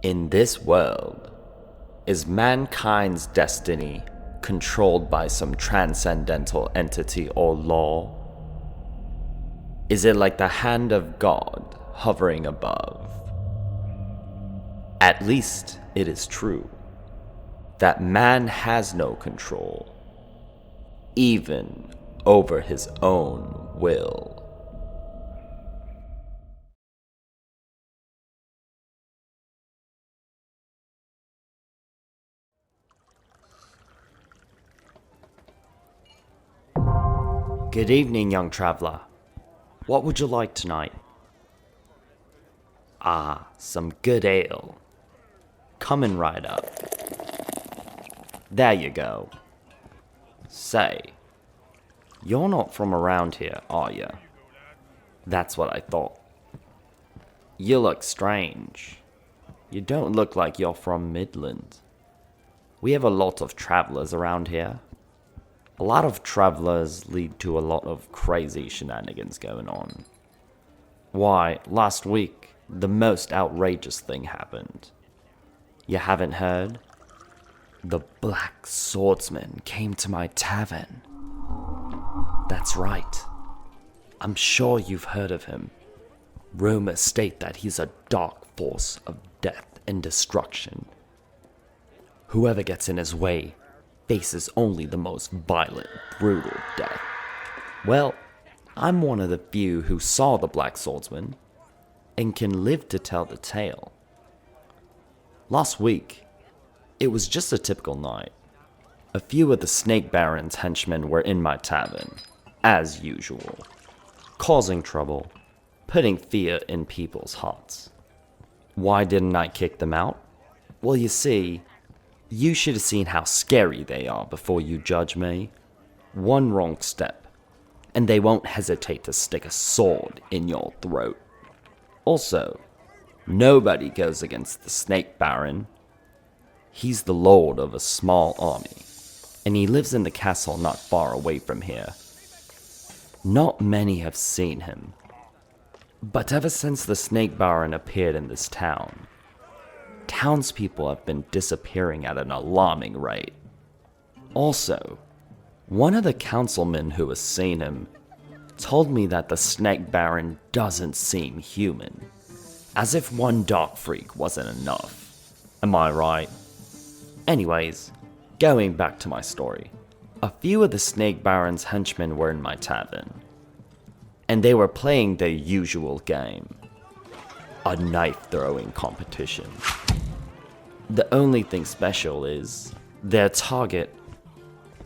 In this world, is mankind's destiny controlled by some transcendental entity or law? Is it like the hand of God hovering above? At least it is true that man has no control, even over his own will. Good evening, young traveler. What would you like tonight? Ah, some good ale. Coming right up. There you go. Say, you're not from around here, are you? That's what I thought. You look strange. You don't look like you're from Midland. We have a lot of travelers around here. A lot of travelers lead to a lot of crazy shenanigans going on. Why, last week, the most outrageous thing happened. You haven't heard? The Black Swordsman came to my tavern. That's right. I'm sure you've heard of him. Rumors state that he's a dark force of death and destruction. Whoever gets in his way faces only the most violent, brutal death. Well, I'm one of the few who saw the Black Swordsman and can live to tell the tale. Last week, it was just a typical night. A few of the Snake Baron's henchmen were in my tavern, as usual, causing trouble, putting fear in people's hearts. Why didn't I kick them out? Well, you see, you should have seen how scary they are before you judge me. One wrong step, and they won't hesitate to stick a sword in your throat. Also, nobody goes against the Snake Baron. He's the lord of a small army, and he lives in the castle not far away from here. Not many have seen him, but ever since the Snake Baron appeared in this town, townspeople have been disappearing at an alarming rate. Also, one of the councilmen who has seen him told me that the Snake Baron doesn't seem human, as if one dark freak wasn't enough. Am I right? Anyways, going back to my story. A few of the Snake Baron's henchmen were in my tavern, and they were playing their usual game, a knife-throwing competition. The only thing special is, their target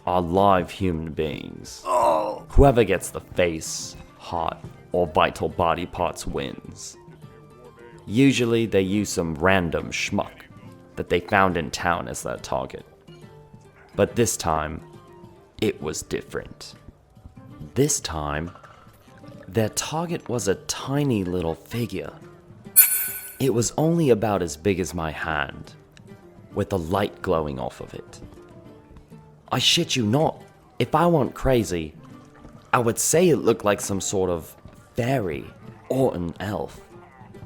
are live human beings. Whoever gets the face, heart, or vital body parts wins. Usually they use some random schmuck that they found in town as their target. But this time, it was different. This time, their target was a tiny little figure. It was only about as big as my hand, with the light glowing off of it. I shit you not, if I weren't crazy, I would say it looked like some sort of fairy or an elf.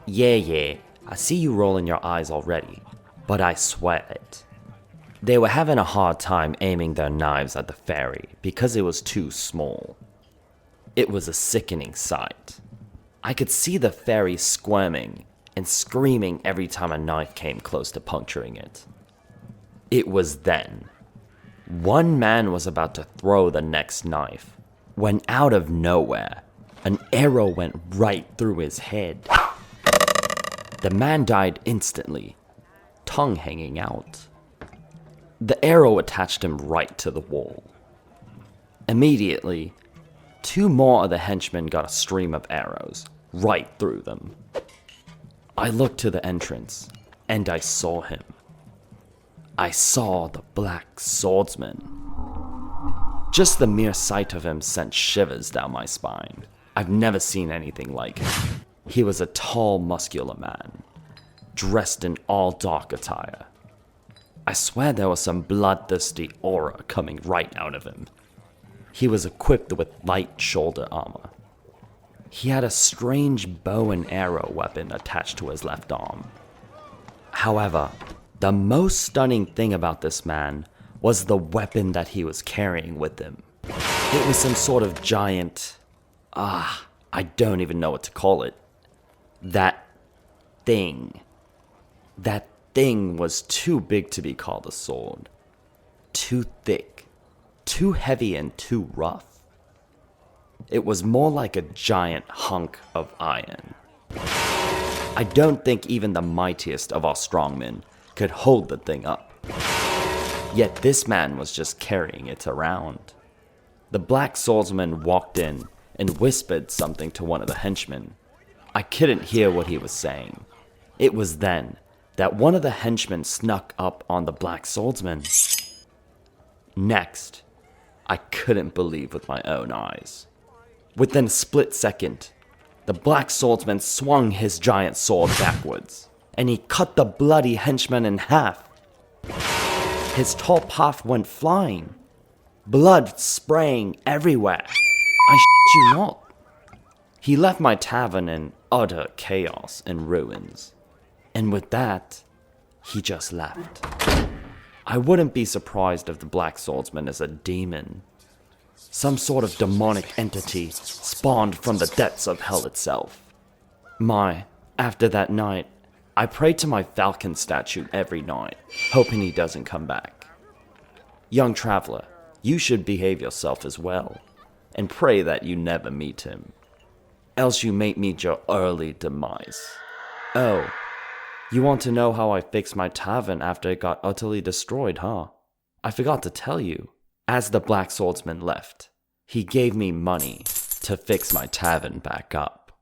Yeah, I see you rolling your eyes already, but I swear it. They were having a hard time aiming their knives at the fairy because it was too small. It was a sickening sight. I could see the fairy squirming and screaming every time a knife came close to puncturing it. It was then. One man was about to throw the next knife, when out of nowhere, an arrow went right through his head. The man died instantly, tongue hanging out. The arrow attached him right to the wall. Immediately, two more of the henchmen got a stream of arrows right through them. I looked to the entrance, and I saw him. I saw the Black Swordsman. Just the mere sight of him sent shivers down my spine. I've never seen anything like him. He was a tall, muscular man, dressed in all dark attire. I swear there was some bloodthirsty aura coming right out of him. He was equipped with light shoulder armor. He had a strange bow and arrow weapon attached to his left arm. However, the most stunning thing about this man was the weapon that he was carrying with him. It was some sort of giant... I don't even know what to call it. That thing was too big to be called a sword. Too thick, too heavy, and too rough. It was more like a giant hunk of iron. I don't think even the mightiest of our strongmen could hold the thing up. Yet this man was just carrying it around. The black swordsman walked in and whispered something to one of the henchmen. I couldn't hear what he was saying. It was then that one of the henchmen snuck up on the black swordsman. Next, I couldn't believe with my own eyes. Within a split second, the black swordsman swung his giant sword backwards, and he cut the bloody henchman in half. His top half went flying, blood spraying everywhere. I shit you not. He left my tavern in utter chaos and ruins, and with that, he just left. I wouldn't be surprised if the black swordsman is a demon. Some sort of demonic entity spawned from the depths of hell itself. After that night, I pray to my falcon statue every night, hoping he doesn't come back. Young traveler, you should behave yourself as well, and pray that you never meet him. Else you may meet your early demise. Oh, you want to know how I fixed my tavern after it got utterly destroyed, huh? I forgot to tell you. As the black swordsman left, he gave me money to fix my tavern back up.